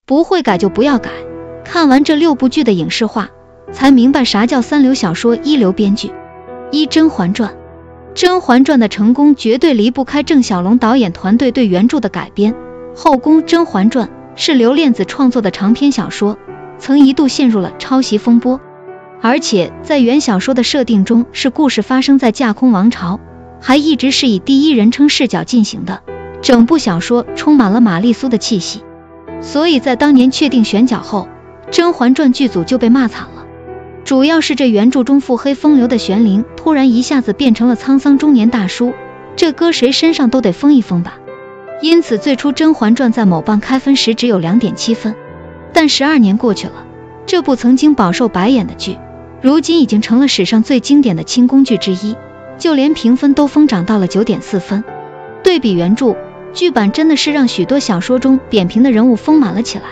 不会改就不要改。看完这6部剧的影视化，才明白啥叫3流小说1流编剧。《甄嬛传》。《甄嬛传》的成功绝对离不开郑晓龙导演团队对原著的改编。后宫《甄嬛传》是刘恋子创作的长篇小说，曾一度陷入了抄袭风波。而且在原小说的设定中，是故事发生在架空王朝，还一直是以第一人称视角进行的，整部小说充满了玛丽苏的气息。所以在当年确定选角后，《甄嬛传》剧组就被骂惨了。主要是这原著中腹黑风流的玄灵突然一下子变成了沧桑中年大叔，这搁谁身上都得疯一疯吧。因此最初《甄嬛传》在某棒开分时只有 2.7 分，但12年过去了，这部曾经饱受白眼的剧，如今已经成了史上最经典的清宫剧之一，就连评分都疯涨到了 9.4 分。对比原著，剧版真的是让许多小说中扁平的人物丰满了起来，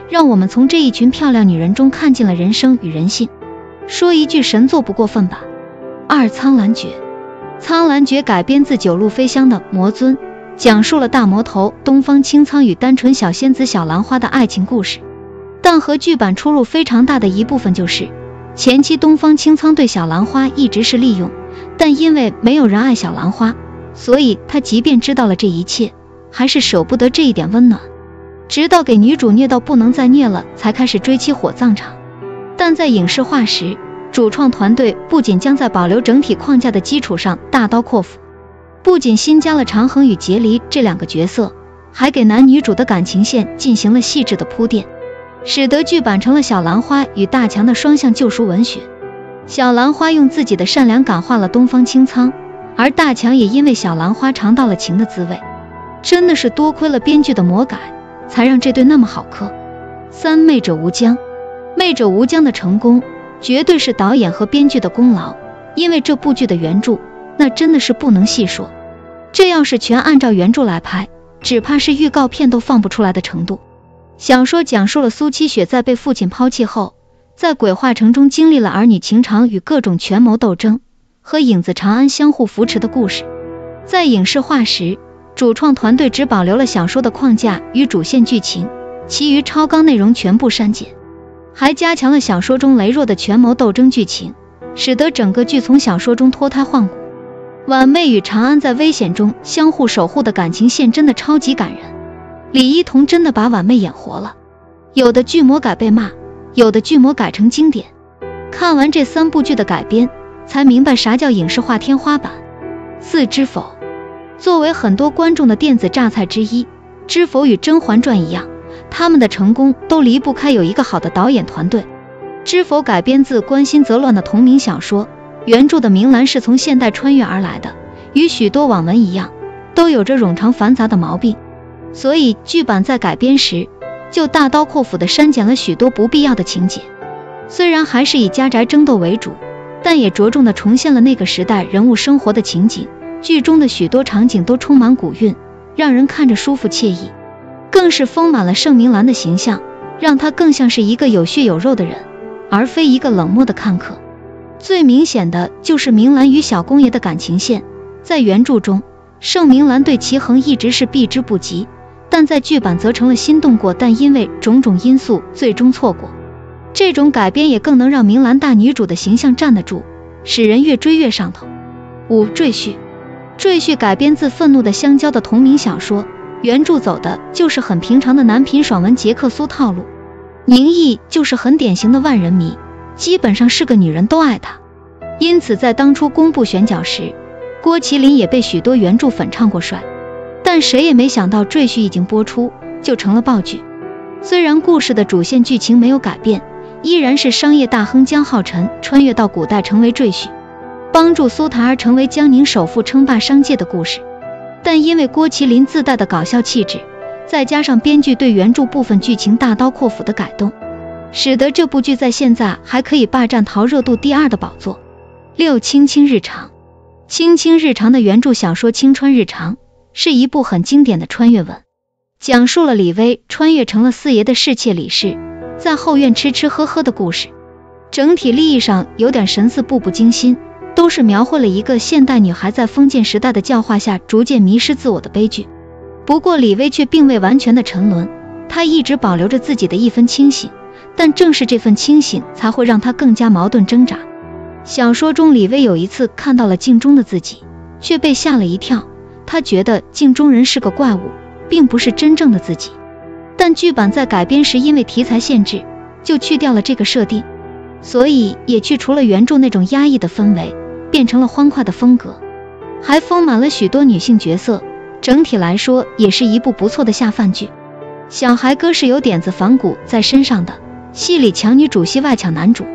让我们从这一群漂亮女人中看尽了人生与人性。说一句神作不过分吧。2. 苍兰诀。苍兰诀改编自九路飞香的《魔尊》，讲述了大魔头东方青苍与单纯小仙子小兰花的爱情故事。但和剧版出入非常大的一部分就是，前期东方青苍对小兰花一直是利用，但因为没有人爱小兰花，所以他即便知道了这一切，还是舍不得这一点温暖，直到给女主虐到不能再虐了，才开始追妻火葬场。但在影视化时，主创团队不仅将在保留整体框架的基础上大刀阔斧，不仅新加了长恒与结离这2个角色，还给男女主的感情线进行了细致的铺垫，使得剧版成了小兰花与大强的双向救赎文学。小兰花用自己的善良感化了东方青苍，而大强也因为小兰花尝到了情的滋味。真的是多亏了编剧的魔改，才让这对那么好磕。3. 媚者无疆。媚者无疆的成功绝对是导演和编剧的功劳，因为这部剧的原著那真的是不能细说，这要是全按照原著来拍，只怕是预告片都放不出来的程度。小说讲述了苏七雪在被父亲抛弃后，在鬼化城中经历了儿女情长与各种权谋斗争，和影子长安相互扶持的故事。在影视化时，主创团队只保留了小说的框架与主线剧情，其余超纲内容全部删减，还加强了小说中羸弱的权谋斗争剧情，使得整个剧从小说中脱胎换骨。婉媚与长安在危险中相互守护的感情线真的超级感人，李一桐真的把婉媚演活了。有的剧魔改被骂，有的剧魔改成经典。看完这3部剧的改编，才明白啥叫影视化天花板。4. 知否。作为很多观众的电子榨菜之一，知否与《甄嬛传》一样，他们的成功都离不开有一个好的导演团队。知否改编自关心则乱的同名小说，原著的明兰是从现代穿越而来的，与许多网文一样，都有着冗长繁杂的毛病，所以剧版在改编时就大刀阔斧地删减了许多不必要的情节。虽然还是以家宅争斗为主，但也着重地重现了那个时代人物生活的情景，剧中的许多场景都充满古韵，让人看着舒服惬意，更是丰满了盛明兰的形象，让她更像是一个有血有肉的人，而非一个冷漠的看客。最明显的就是明兰与小公爷的感情线，在原著中，盛明兰对齐衡一直是避之不及，但在剧版则成了心动过，但因为种种因素最终错过。这种改编也更能让明兰大女主的形象站得住，使人越追越上头。5. 赘婿。赘婿改编自愤怒的香蕉的同名小说，原著走的就是很平常的男频爽文杰克苏套路。宁毅就是很典型的万人迷，基本上是个女人都爱他。因此在当初公布选角时，郭麒麟也被许多原著粉唱过帅，但谁也没想到赘婿一经播出就成了爆剧。虽然故事的主线剧情没有改变，依然是商业大亨江浩辰穿越到古代成为赘婿，帮助苏檀儿成为江宁首富称霸商界的故事，但因为郭麒麟自带的搞笑气质，再加上编剧对原著部分剧情大刀阔斧的改动，使得这部剧在现在还可以霸占淘热度第2的宝座。6. 青青日常。青青日常的原著小说《青川日常》是一部很经典的穿越文，讲述了李薇穿越成了四爷的侍妾李氏，在后院吃吃喝喝的故事。整体立意上有点神似步步惊心，都是描绘了一个现代女孩在封建时代的教化下逐渐迷失自我的悲剧。不过李薇却并未完全的沉沦，他一直保留着自己的一分清醒，但正是这份清醒才会让他更加矛盾挣扎。小说中李薇有一次看到了镜中的自己，却被吓了一跳，他觉得镜中人是个怪物，并不是真正的自己。但剧版在改编时因为题材限制，就去掉了这个设定，所以也去除了原著那种压抑的氛围，变成了欢快的风格，还丰满了许多女性角色，整体来说也是一部不错的下饭剧。小孩哥是有点子反骨在身上的，戏里抢女主戏外抢男主。